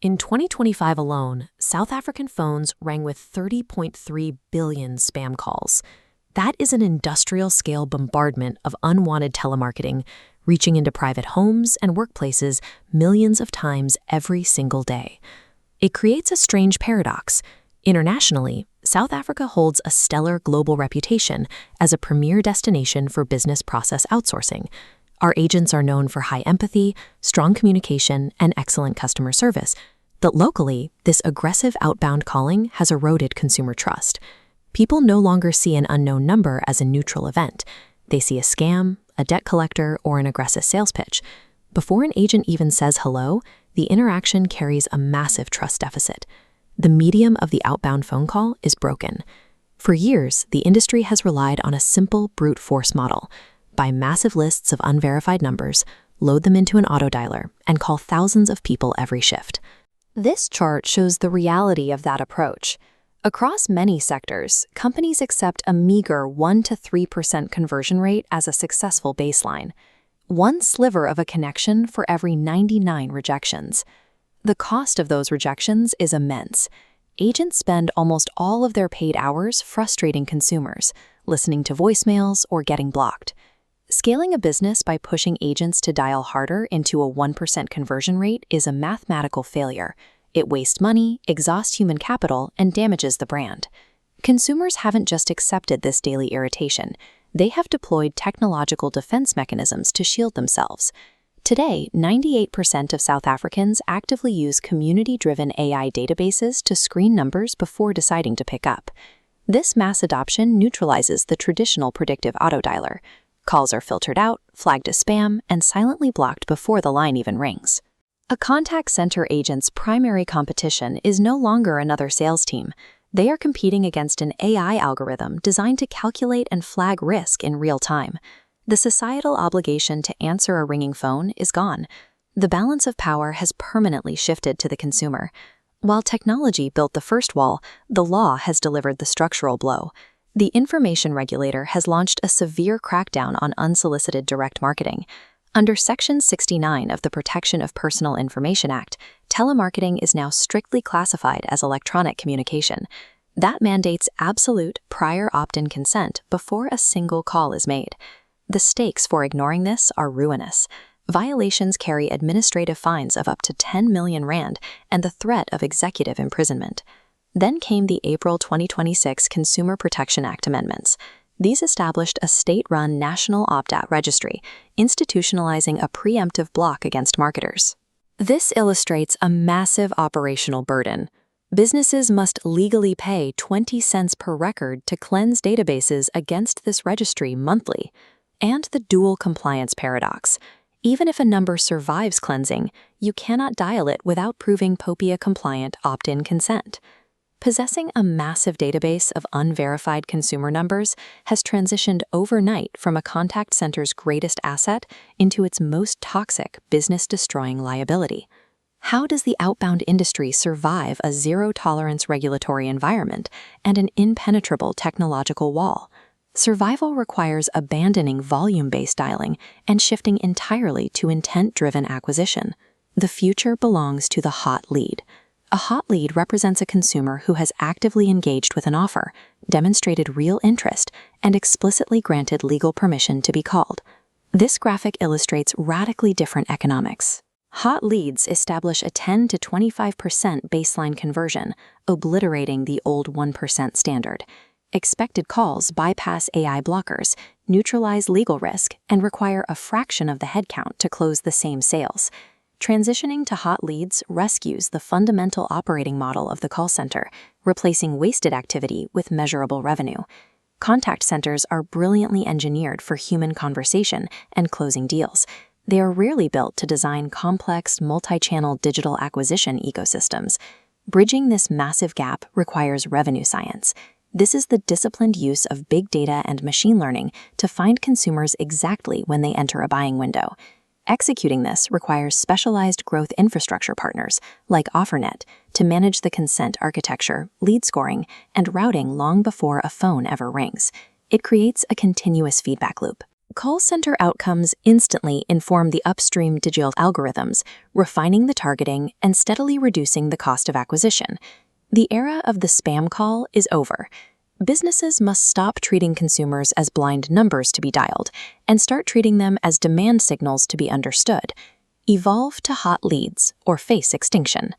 In 2025 alone, South African phones rang with 30.3 billion spam calls. That is an industrial-scale bombardment of unwanted telemarketing, reaching into private homes and workplaces millions of times every single day. It creates a strange paradox. Internationally, South Africa holds a stellar global reputation as a premier destination for business process outsourcing. Our agents are known for high empathy, strong communication, and excellent customer service. But locally, this aggressive outbound calling has eroded consumer trust. People no longer see an unknown number as a neutral event. They see a scam, a debt collector, or an aggressive sales pitch. Before an agent even says hello, the interaction carries a massive trust deficit. The medium of the outbound phone call is broken. For years, the industry has relied on a simple brute force model. Buy massive lists of unverified numbers, load them into an autodialer, and call thousands of people every shift. This chart shows the reality of that approach. Across many sectors, companies accept a meager 1 to 3% conversion rate as a successful baseline. One sliver of a connection for every 99 rejections. The cost of those rejections is immense. Agents spend almost all of their paid hours frustrating consumers, listening to voicemails, or getting blocked. Scaling a business by pushing agents to dial harder into a 1% conversion rate is a mathematical failure. It wastes money, exhausts human capital, and damages the brand. Consumers haven't just accepted this daily irritation. They have deployed technological defense mechanisms to shield themselves. Today, 98% of South Africans actively use community-driven AI databases to screen numbers before deciding to pick up. This mass adoption neutralizes the traditional predictive autodialer. Calls are filtered out, flagged as spam, and silently blocked before the line even rings. A contact center agent's primary competition is no longer another sales team. They are competing against an AI algorithm designed to calculate and flag risk in real time. The societal obligation to answer a ringing phone is gone. The balance of power has permanently shifted to the consumer. While technology built the first wall, the law has delivered the structural blow. The information regulator has launched a severe crackdown on unsolicited direct marketing. Under Section 69 of the Protection of Personal Information Act, telemarketing is now strictly classified as electronic communication. That mandates absolute prior opt-in consent before a single call is made. The stakes for ignoring this are ruinous. Violations carry administrative fines of up to 10 million rand and the threat of executive imprisonment. Then came the April 2026 Consumer Protection Act amendments. These established a state-run national opt-out registry, institutionalizing a preemptive block against marketers. This illustrates a massive operational burden. Businesses must legally pay 20 cents per record to cleanse databases against this registry monthly. And the dual compliance paradox. Even if a number survives cleansing, you cannot dial it without proving POPIA-compliant opt-in consent. Possessing a massive database of unverified consumer numbers has transitioned overnight from a contact center's greatest asset into its most toxic, business-destroying liability. How does the outbound industry survive a zero-tolerance regulatory environment and an impenetrable technological wall? Survival requires abandoning volume-based dialing and shifting entirely to intent-driven acquisition. The future belongs to the hot lead. A hot lead represents a consumer who has actively engaged with an offer, demonstrated real interest, and explicitly granted legal permission to be called. This graphic illustrates radically different economics. Hot leads establish a 10 to 25% baseline conversion, obliterating the old 1% standard. Expected calls bypass AI blockers, neutralize legal risk, and require a fraction of the headcount to close the same sales. Transitioning to hot leads rescues the fundamental operating model of the call center, replacing wasted activity with measurable revenue. Contact centers are brilliantly engineered for human conversation and closing deals. They are rarely built to design complex, multi-channel digital acquisition ecosystems. Bridging this massive gap requires revenue science. This is the disciplined use of big data and machine learning to find consumers exactly when they enter a buying window. Executing this requires specialized growth infrastructure partners, like OfferNet, to manage the consent architecture, lead scoring, and routing long before a phone ever rings. It creates a continuous feedback loop. Call center outcomes instantly inform the upstream digital algorithms, refining the targeting and steadily reducing the cost of acquisition. The era of the spam call is over. Businesses must stop treating consumers as blind numbers to be dialed and start treating them as demand signals to be understood. Evolve to hot leads or face extinction.